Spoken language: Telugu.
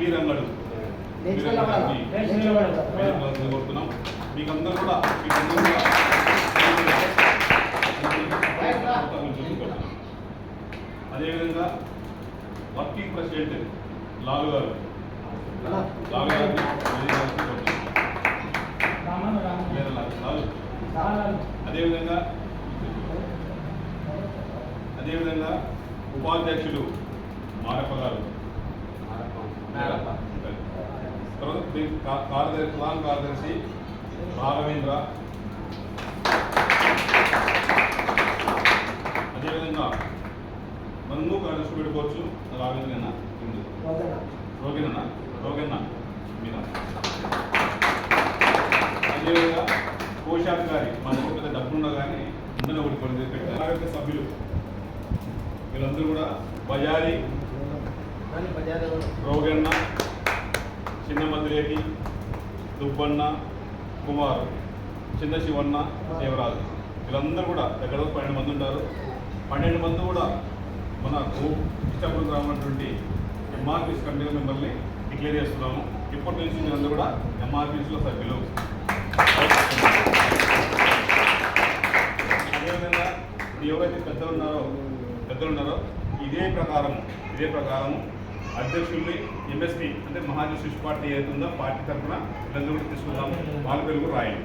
శ్రీరంగడు కోరుతున్నాం. మీకందరూ కూడా అదేవిధంగా వర్కింగ్ ప్రెసిడెంట్ లాలు గారు అదేవిధంగా ఉపాధ్యక్షులు మారప్ప గారు, ప్రధాన కార్యదర్శి రాఘవేంద్ర, అదేవిధంగా నన్ను కార్యదర్శి పెట్టుకోవచ్చు రాఘవేంద్ర రోగన్న మీద, అదేవిధంగా కోశాధికారి మా దగ్గర పెద్ద డబ్బున్నా కానీ ముందునే ఒకటి పని పెట్టారు. సభ్యులు వీళ్ళందరూ కూడా బజారి రోగన్న, చిన్నమద్దిరెడ్డి, దుబ్బన్న, కుమార్, చిన్న శివన్న, దేవరాజు వీళ్ళందరూ కూడా దగ్గర 12 మంది ఉంటారు. 12 మంది కూడా మన ఇష్టాపురం గ్రామటువంటి ఎంఆర్పీస్ కమిటీ మెంబర్ని డిక్లేర్ చేస్తున్నాము. ఇప్పటి నుంచి మీరందరూ కూడా ఎంఆర్పీస్లో సభ్యులు. అదేవిధంగా ఎవరైతే పెద్దలు ఉన్నారో ఇదే ప్రకారం అధ్యక్షుల్ని ఎంఎస్పీ అంటే మహాజన్ శిశు పార్టీ ఏదైతుందో పార్టీ తరఫున వీళ్ళందరూ కూడా తీసుకుందాము. వాళ్ళ పేరు కూడా రాయండి.